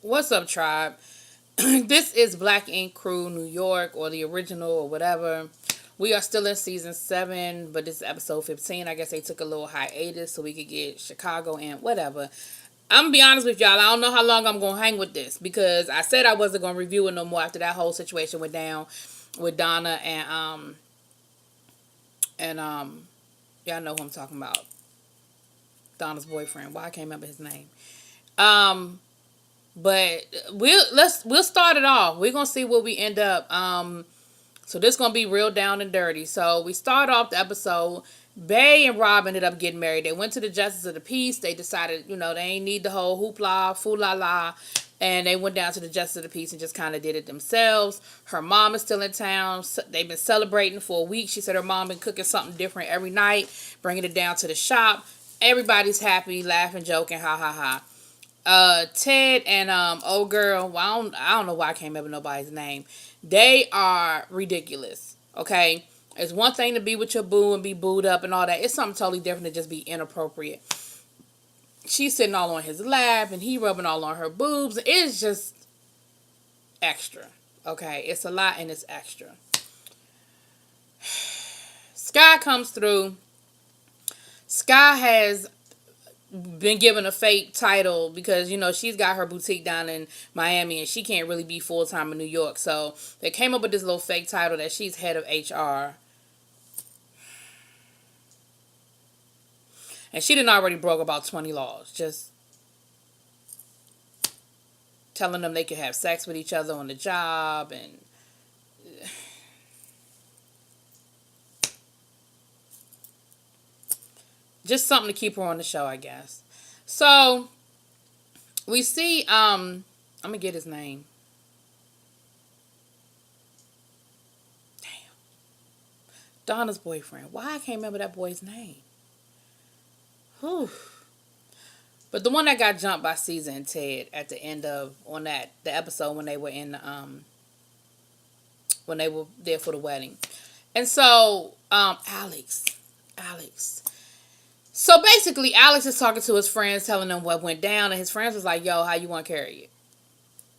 What's up, tribe? This is Black Ink Crew New York, or the original, or whatever. We are still in season 7, but this is episode 15. I guess they took a little hiatus so we could get Chicago and whatever. I'm gonna be honest with y'all. I don't know how long I'm gonna hang with this because I said I wasn't gonna review it no more after that whole situation went down with Donna and y'all know who I'm talking about. Donna's boyfriend. Why I can't remember his name. Um, But we'll start it off. We're gonna see where we end up. So this gonna be real down and dirty. So we start off the episode. Bay and Rob ended up getting married. They went to the Justice of the Peace. They decided, they ain't need the whole hoopla, foo la, and they went down to the Justice of the Peace and just kind of did it themselves. Her mom is still in town. They've been celebrating for a week. She said her mom been cooking something different every night, bringing it down to the shop. Everybody's happy, laughing, joking, ha ha ha. Ted and old girl, well, I don't know why I can't remember nobody's name. They are ridiculous. Okay, it's one thing to be with your boo and be booed up and all that. It's something totally different to just be inappropriate. She's sitting all on his lap and he rubbing all on her boobs. It's just extra. Okay, it's a lot and it's extra. Sky comes through. Sky has been given a fake title because she's got her boutique down in Miami and she can't really be full-time in New York, so they came up with this little fake title that she's head of HR, and she done already broke about 20 laws just telling them they could have sex with each other on the job and just something to keep her on the show, I guess. So we see I'm gonna get his name. Donna's boyfriend. Why I can't remember that boy's name? Whew. But the one that got jumped by Caesar and Ted at the end of the episode when they were in when they were there for the wedding. And so Alex. So basically Alex is talking to his friends, telling them what went down, and his friends was like, yo, how you want to carry it?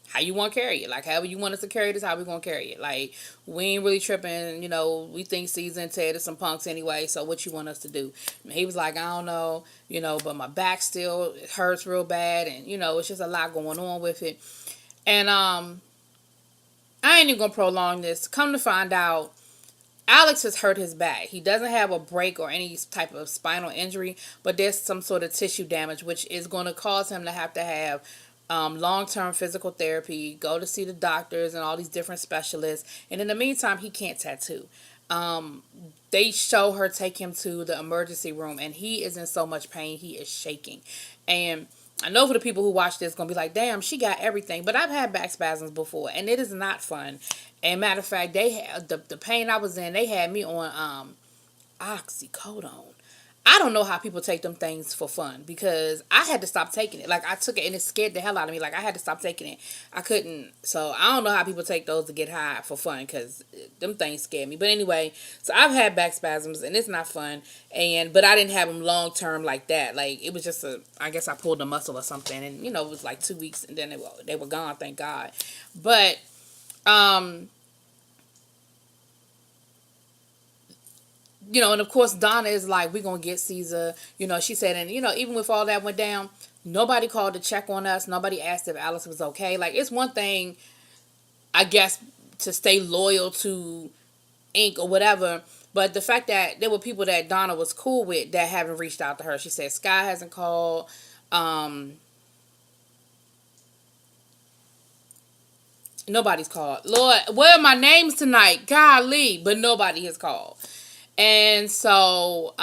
How you want to carry it? Like, however you want us to carry this, how we going to carry it? Like, we ain't really tripping. We think Caesar and Ted are some punks anyway, so what you want us to do? And he was like, I don't know, but my back still hurts real bad, and, it's just a lot going on with it. And I ain't even going to prolong this. Come to find out, Alex has hurt his back. He doesn't have a break or any type of spinal injury, but there's some sort of tissue damage, which is going to cause him to have long-term physical therapy, go to see the doctors and all these different specialists. And in the meantime, he can't tattoo. They show her take him to the emergency room, and he is in so much pain. He is shaking. And I know for the people who watch this, going to be like, damn, she got everything. But I've had back spasms before, and it is not fun. And matter of fact, they had the pain I was in, they had me on oxycodone. I don't know how people take them things for fun because I had to stop taking it. Like, I took it and it scared the hell out of me. Like, I had to stop taking it. I couldn't. So, I don't know how people take those to get high for fun because them things scared me. But anyway, so I've had back spasms and it's not fun. But I didn't have them long term like that. Like, it was just I guess I pulled a muscle or something. And, it was like 2 weeks and then they were gone, thank God. But, and of course Donna is like, we're going to get Caesar. She said, and, even with all that went down, nobody called to check on us. Nobody asked if Alice was okay. Like, it's one thing, I guess, to stay loyal to Ink or whatever. But the fact that there were people that Donna was cool with that haven't reached out to her. She said Sky hasn't called. Nobody's called. Lord, where are my names tonight? Golly. But nobody has called. And so,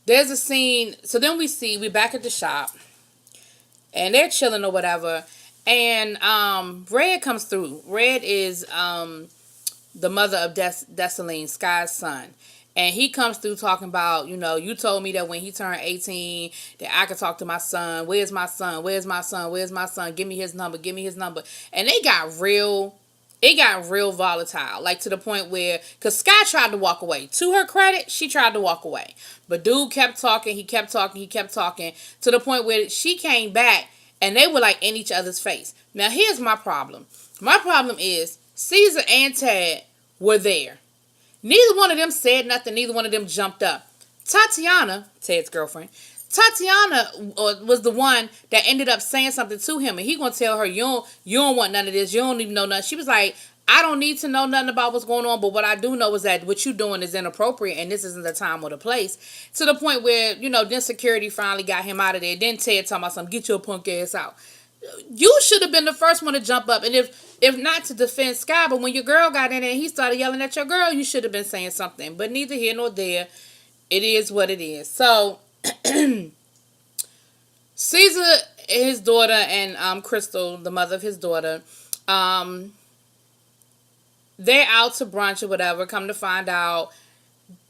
there's a scene. So then we're back at the shop. And they're chilling or whatever. And Red comes through. Red is the mother of Dessalines, Sky's son. And he comes through talking about, you told me that when he turned 18, that I could talk to my son. Where's my son? Where's my son? Where's my son? Give me his number. Give me his number. And it got real volatile, like to the point where, because Sky tried to walk away. To her credit, she tried to walk away. But dude kept talking, he kept talking, to the point where she came back And they were like in each other's face. Now here's my problem. My problem is Caesar and Tad were there. Neither one of them said nothing. Neither one of them jumped up. Tatiana, Ted's girlfriend, Tatiana was the one that ended up saying something to him, and he gonna tell her, you don't want none of this. You don't even know nothing. She was like, I don't need to know nothing about what's going on, but what I do know is that what you're doing is inappropriate, and this isn't the time or the place. To the point where, then security finally got him out of there. Then Ted talking about something, get your punk ass out. You should have been the first one to jump up, and if not to defend Sky, but when your girl got in there and he started yelling at your girl, you should have been saying something. But neither here nor there. It is what it is. So Caesar, his daughter, and Crystal, the mother of his daughter, they're out to brunch or whatever. Come to find out,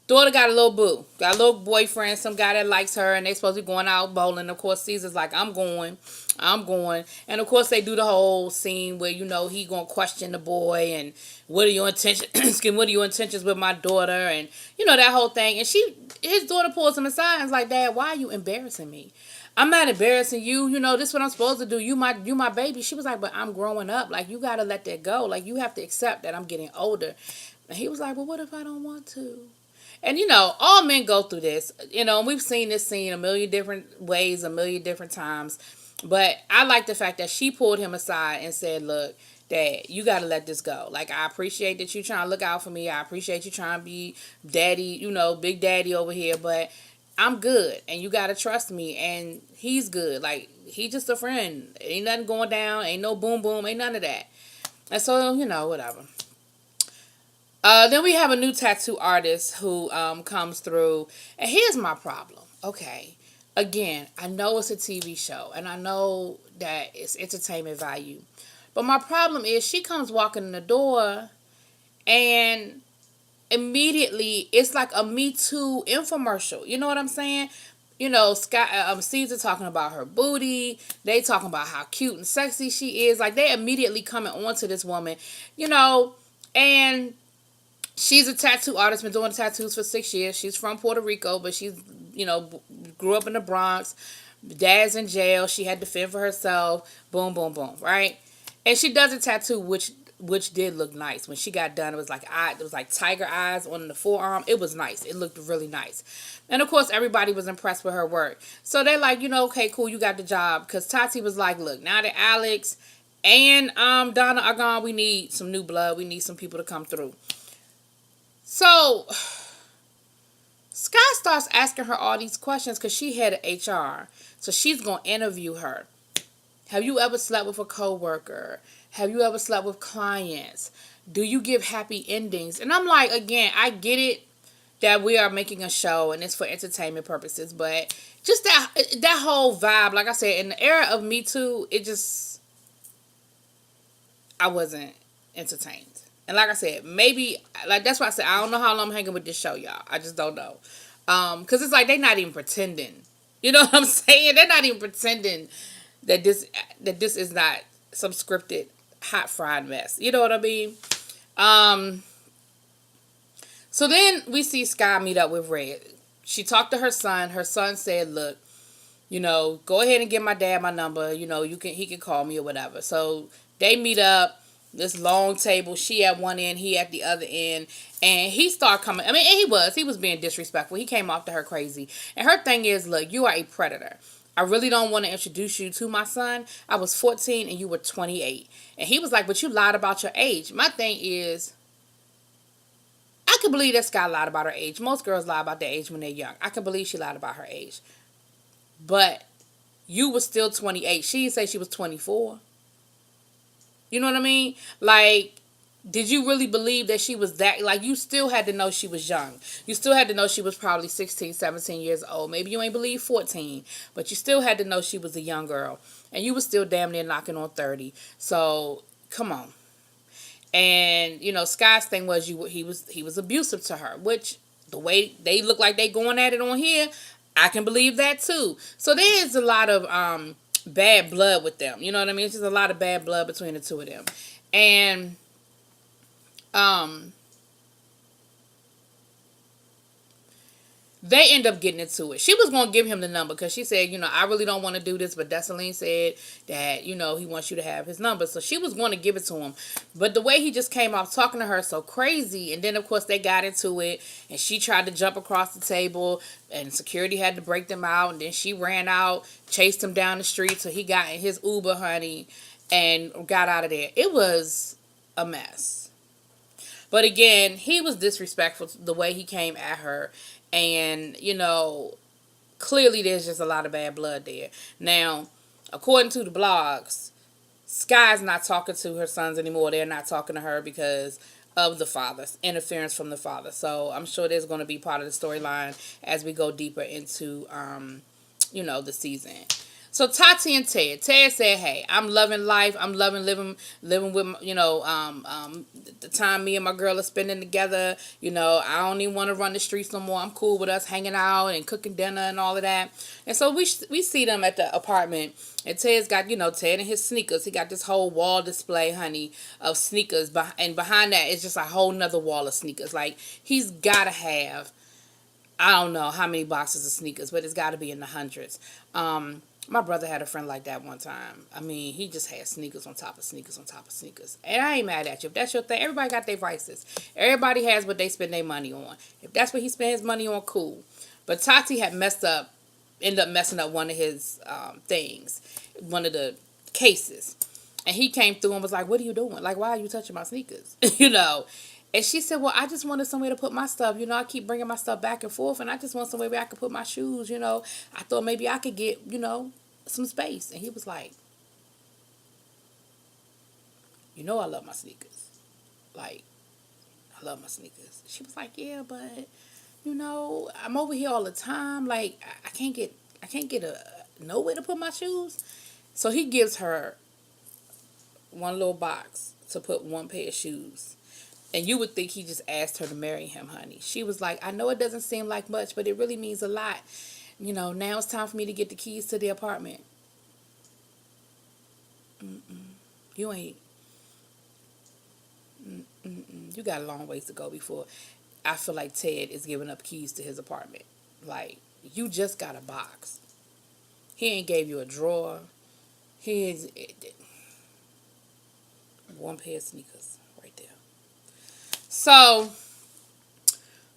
daughter got a little boo. Got a little boyfriend, some guy that likes her, and they supposed to be going out bowling. Of course, Caesar's like, I'm going. And of course, they do the whole scene where, he going to question the boy and what are your intentions? What are your intentions with my daughter? And, that whole thing. And his daughter pulls him aside and is like, Dad, why are you embarrassing me? I'm not embarrassing you. This is what I'm supposed to do. You my baby. She was like, but I'm growing up. Like, you got to let that go. Like, you have to accept that I'm getting older. And he was like, well, what if I don't want to? And, all men go through this. And we've seen this scene a million different ways, a million different times. But I like the fact that she pulled him aside and said, look, Dad, you got to let this go. Like, I appreciate that you trying to look out for me. I appreciate you trying to be daddy, big daddy over here. But I'm good. And you got to trust me. And he's good. Like, he's just a friend. Ain't nothing going down. Ain't no boom boom. Ain't none of that. And so, whatever. Then we have a new tattoo artist who comes through. And here's my problem. Okay. Again, I know it's a TV show. And I know that it's entertainment value. But my problem is she comes walking in the door and immediately it's like a Me Too infomercial. You know what I'm saying? Caesar talking about her booty. They talking about how cute and sexy she is. Like, they immediately coming on to this woman, and she's a tattoo artist, been doing tattoos for 6 years. She's from Puerto Rico, but she's, grew up in the Bronx. Dad's in jail. She had to fend for herself. Boom, boom, boom, right? And she does a tattoo, which did look nice. When she got done, it was like tiger eyes on the forearm. It was nice. It looked really nice. And of course, everybody was impressed with her work. So they're like, okay, cool, you got the job. Because Tati was like, look, now that Alex and Donna are gone, we need some new blood. We need some people to come through. So Sky starts asking her all these questions because she had an HR. So she's going to interview her. Have you ever slept with a coworker? Have you ever slept with clients? Do you give happy endings? And I'm like, again, I get it that we are making a show and it's for entertainment purposes, but just that whole vibe, like I said, in the era of Me Too, I wasn't entertained. And like I said, maybe, like, that's why I said, I don't know how long I'm hanging with this show, y'all. I just don't know. Because it's like, they're not even pretending. You know what I'm saying? They're not even pretending that this is not some scripted hot fried mess. You know what I mean? So then we see Sky meet up with Red. She talked to her son. Her son said, look, go ahead and give my dad my number. He can call me or whatever. So they meet up. This long table. She at one end, he at the other end. And he started coming. I mean, and he was being disrespectful. He came off to her crazy. And her thing is, look, you are a predator. I really don't want to introduce you to my son. I was 14 and you were 28. And he was like, but you lied about your age. My thing is, I can believe that Sky lied about her age. Most girls lie about their age when they're young. I can believe she lied about her age. But you were still 28. She didn't say she was 24. You know what I mean? Like, did you really believe that she was that? Like, you still had to know she was young. You still had to know she was probably 16, 17 years old. Maybe you ain't believe 14. But you still had to know she was a young girl. And you was still damn near knocking on 30. So, come on. And, Sky's thing was he was abusive to her. Which, the way they look like they going at it on here, I can believe that too. So, there is a lot of bad blood with them. You know what I mean? It's just a lot of bad blood between the two of them. And They end up getting into it. She was going to give him the number because she said, I really don't want to do this, but Dessalene said that, he wants you to have his number. So she was going to give it to him. But the way he just came off talking to her so crazy, and then, of course, they got into it, and she tried to jump across the table, and security had to break them out, and then she ran out, chased him down the street, so he got in his Uber, honey, and got out of there. It was a mess. But again, he was disrespectful the way he came at her. And, clearly there's just a lot of bad blood there. Now, according to the blogs, Sky's not talking to her sons anymore. They're not talking to her because of the father's interference from the father. So I'm sure there's going to be part of the storyline as we go deeper into, the season. So Tati and Ted. Ted said, "Hey, I'm loving life. I'm loving living with, the time me and my girl are spending together. I don't even want to run the streets no more. I'm cool with us hanging out and cooking dinner and all of that." And so we see them at the apartment, and Ted's got, Ted and his sneakers. He got this whole wall display, honey, of sneakers, and behind that is just a whole nother wall of sneakers. Like, he's gotta have, I don't know how many boxes of sneakers, but it's got to be in the hundreds. My brother had a friend like that one time. I mean, he just had sneakers on top of sneakers on top of sneakers. And I ain't mad at you. If that's your thing, everybody got their vices. Everybody has what they spend their money on. If that's what he spends his money on, cool. But Tati had ended up messing up one of his things, one of the cases. And he came through and was like, "What are you doing? Like, why are you touching my sneakers?" And she said, "Well, I just wanted somewhere to put my stuff. I keep bringing my stuff back and forth, and I just want somewhere where I could put my shoes. I thought maybe I could get, some space." And he was like, "I love my sneakers. Like, I love my sneakers." She was like, "Yeah, but, I'm over here all the time. Like, I can't get nowhere to put my shoes." So he gives her one little box to put one pair of shoes. And you would think he just asked her to marry him, honey. She was like, "I know it doesn't seem like much, but it really means a lot. Now it's time for me to get the keys to the apartment." You ain't. You got a long ways to go before I feel like Ted is giving up keys to his apartment. Like, you just got a box. He ain't gave you a drawer. He is one pair of sneakers right there. So,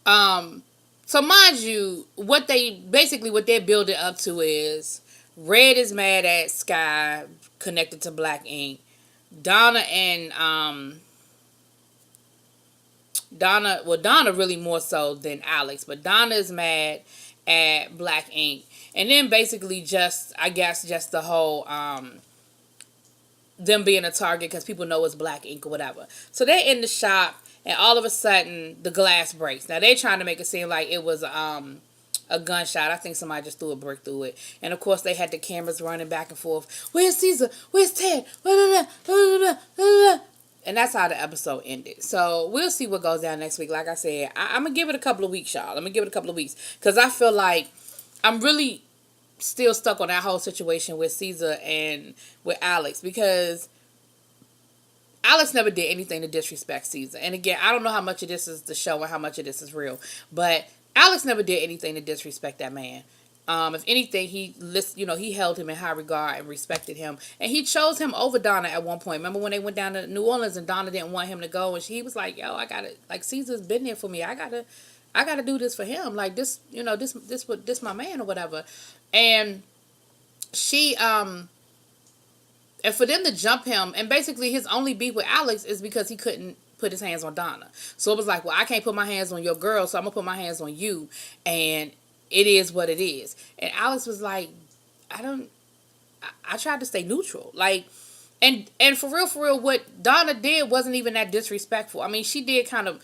mind you, what they're building up to is Red is mad at Sky connected to Black Ink. Donna really more so than Alex, but Donna is mad at Black Ink. And then basically just the whole them being a target because people know it's Black Ink or whatever. So they're in the shop, and all of a sudden the glass breaks. Now they're trying to make it seem like it was a gunshot. I think somebody just threw a brick through it. And of course they had the cameras running back and forth. "Where's Caesar? Where's Ted?" And that's how the episode ended. So we'll see what goes down next week. Like I said, I'm going to give it a couple of weeks, y'all. I'm going to give it a couple of weeks. Because I feel like I'm really still stuck on that whole situation with Caesar and with Alex. Because Alex never did anything to disrespect Caesar. And again, I don't know how much of this is the show and how much of this is real. But Alex never did anything to disrespect that man. If anything, he held him in high regard and respected him. And he chose him over Donna at one point. Remember when they went down to New Orleans and Donna didn't want him to go, and he was like, "Yo, I gotta, like, Caesar's been there for me. I gotta do this for him. Like, this my man or whatever." And she, and for them to jump him, and basically his only beef with Alex is because he couldn't put his hands on Donna. So it was like, "Well, I can't put my hands on your girl, so I'm gonna put my hands on you." And it is what it is. And Alex was like, I tried to stay neutral. Like, and for real, what Donna did wasn't even that disrespectful. I mean, she did kind of,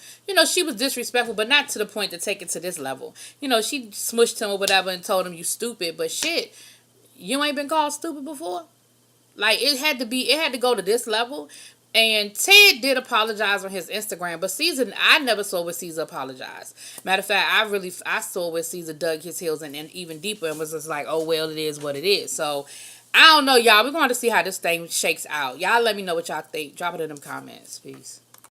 she was disrespectful, but not to the point to take it to this level. She smushed him or whatever and told him, "You stupid," but shit, you ain't been called stupid before? Like, it had to go to this level. And Ted did apologize on his Instagram, but Caesar, I never saw where Caesar apologized. Matter of fact, I saw where Caesar dug his heels in and even deeper and was just like, "Oh, well, it is what it is." So, I don't know, y'all. We're going to see how this thing shakes out. Y'all let me know what y'all think. Drop it in them comments. Peace.